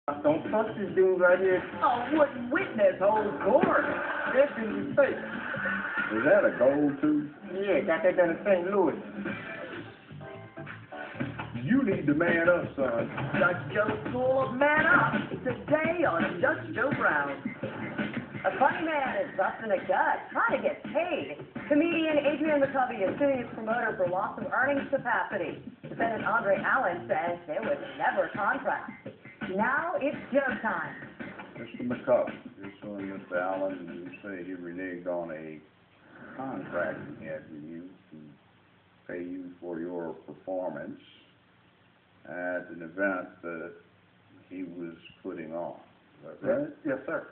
Don't trust this dude right here. Oh, wouldn't witness. Hold court. That dude is fake. Is that a gold tooth? Yeah, got that down in St. Louis. You need to man up, son. Judge Joe School of Man Up. Today on Judge Joe Brown. A funny man is busting a gut, trying to get paid. Comedian Adrian McCovy is suing his promoter for loss of earnings capacity. Defendant Andre Allen says there was never a contract. Now it's Joe time. Mr. McCovy, you're suing Mr. Allen, and you say he reneged on a contract he had with you to pay you for your performance at an event that he was putting on. Is that right? Yes, sir.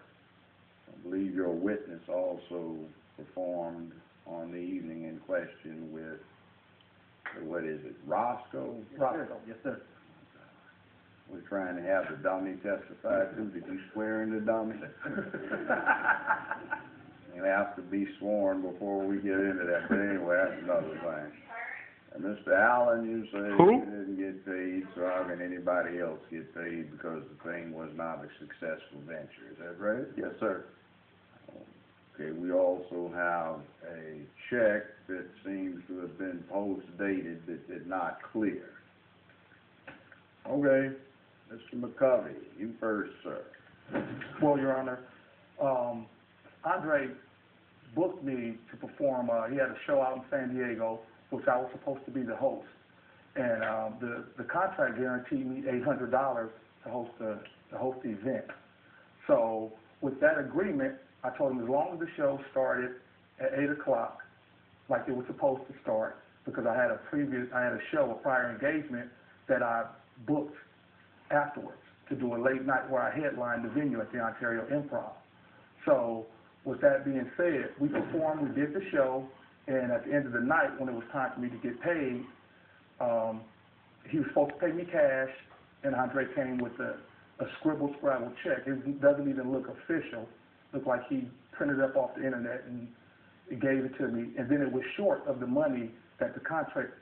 I believe your witness also performed on the evening in question with, what is it, Roscoe? Roscoe, yes, sir. We're trying to have the dummy testify too. Did you swear in the dummy? He'll have to be sworn before we get into that. But anyway, that's another thing. And Mr. Allen, you say you didn't get paid, so how can anybody else get paid because the thing was not a successful venture? Is that right? Yes, sir. Okay, we also have a check that seems to have been post-dated that did not clear. Okay, Mr. McCovy, you first, sir. Well, Your Honor, Andre booked me to perform. He had a show out in San Diego, which I was supposed to be the host. And the contract guaranteed me $800 to host the event. So with that agreement, I told him as long as the show started at 8 o'clock, like it was supposed to start, because I had a prior engagement that I booked afterwards to do a late night where I headlined the venue at the Ontario Improv. So with that being said, we performed, we did the show, and at the end of the night, when it was time for me to get paid, he was supposed to pay me cash, and Andre came with a scribble-scrabble check. It doesn't even look official. It looked like he printed it up off the internet and he gave it to me, and then it was short of the money that the contract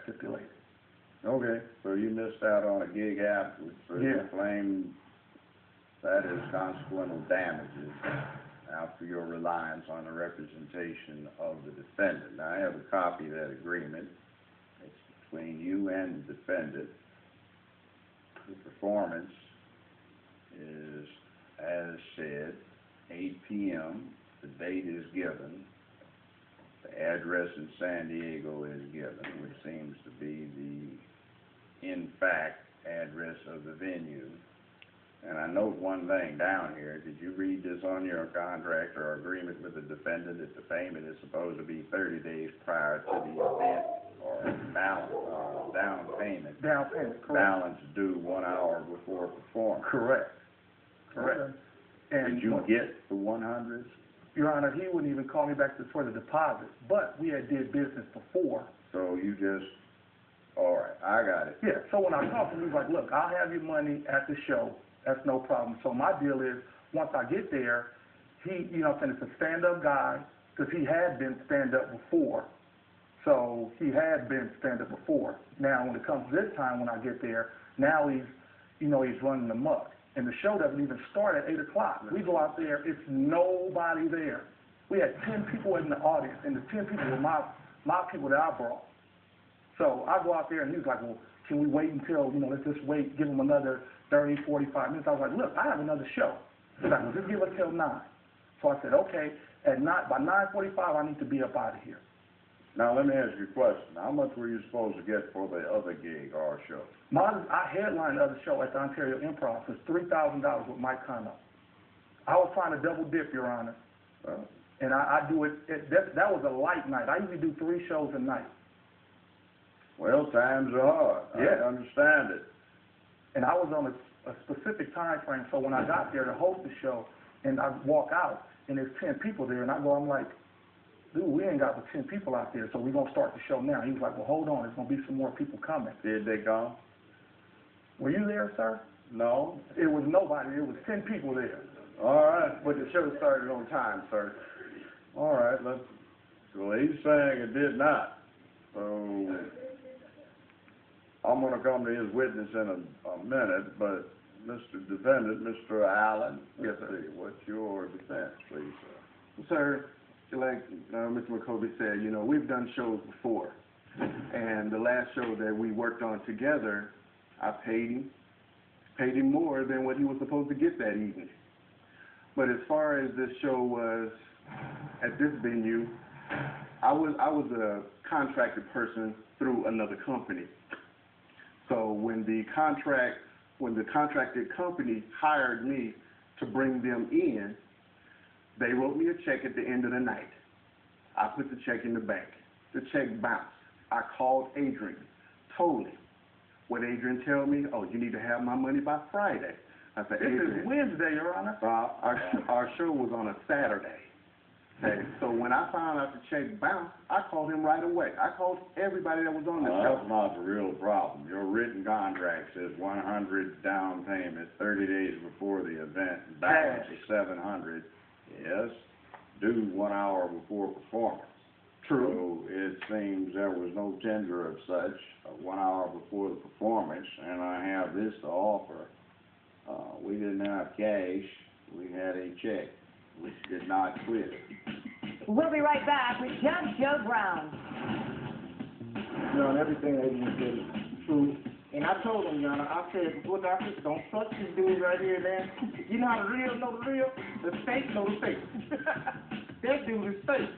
stipulated. Okay, so you missed out on a gig afterwards, so you claim that is consequential damages after your reliance on the representation of the defendant. Now, I have a copy of that agreement. It's between you and the defendant. The performance is, as said, 8 p.m. The date is given. The address in San Diego is given, which seems to be the, in fact, address of the venue. And I note one thing down here. Did you read this on your contract or agreement with the defendant that the payment is supposed to be 30 days prior to the event, or down payment? Down payment, correct. Balance due 1 hour before performance. Correct. And did you get the 100s? Your Honor, he wouldn't even call me back for the deposit, but we had did business before. So you just, all right, I got it. Yeah, so when I talked to him, he was like, look, I'll have your money at the show. That's no problem. So my deal is, once I get there, he, you know what I'm saying, it's a stand-up guy, because he had been stand-up before. So he had been stand-up before. Now, when it comes to this time, when I get there, now he's, you know, he's running amok. And the show doesn't even start at 8 o'clock. We go out there, it's nobody there. We had 10 people in the audience, and the 10 people were my people that I brought. So I go out there, and he was like, well, can we wait until, you know, let's just wait, give him another 30, 45 minutes. I was like, look, I have another show. He's like, well, just give us till 9. So I said, okay, by 9:45, I need to be up out of here. Now, let me ask you a question. How much were you supposed to get for the other gig, our show? I headlined the other show at the Ontario Improv. It was $3,000 with Mike Conno. I was trying to double dip, Your Honor. And I do it, that was a light night. I usually do 3 shows a night. Well, times are hard. Yeah. I understand it. And I was on a specific time frame, so when I got there to host the show, and I walk out, and there's 10 people there, and I'm like, dude, we ain't got but 10 people out there, so we're going to start the show now. He was like, well, hold on, there's going to be some more people coming. Did they come? Were you there, sir? No. It was nobody. It was 10 people there. All right. But the show started on time, sir. All right, well, he's saying it did not. So I'm going to come to his witness in a minute, but Mr. Defendant, Mr. Allen. Yes, sir. Let's see, what's your defense, please, sir? Sir, like Mr. McCovy said, you know, we've done shows before. And the last show that we worked on together, I paid him more than what he was supposed to get that evening. But as far as this show was at this venue, I was a contracted person through another company. So when the contracted company hired me to bring them in, they wrote me a check at the end of the night. I put the check in the bank. The check bounced. I called Adrian, told him. What Adrian tell me? Oh, you need to have my money by Friday. I said, This Adrian, is Wednesday, Your Honor. our show was on a Saturday. Okay, so when I found out the check bounced, I called him right away. I called everybody that was on the show. That's not the real problem. Your written contract says 100 down payment, 30 days before the event, balance of 700. Yes, due 1 hour before performance. True. So it seems there was no tender of such 1 hour before the performance, and I have this to offer. We didn't have cash. We had a check, which did not clear. We'll be right back with Judge Joe Brown. Your Honor, everything Adrian said is true. And I told him, Your Honor, I said before doctor, don't trust this dude right here, man. You know how the real know the real? The fake know the fake. That dude is fake.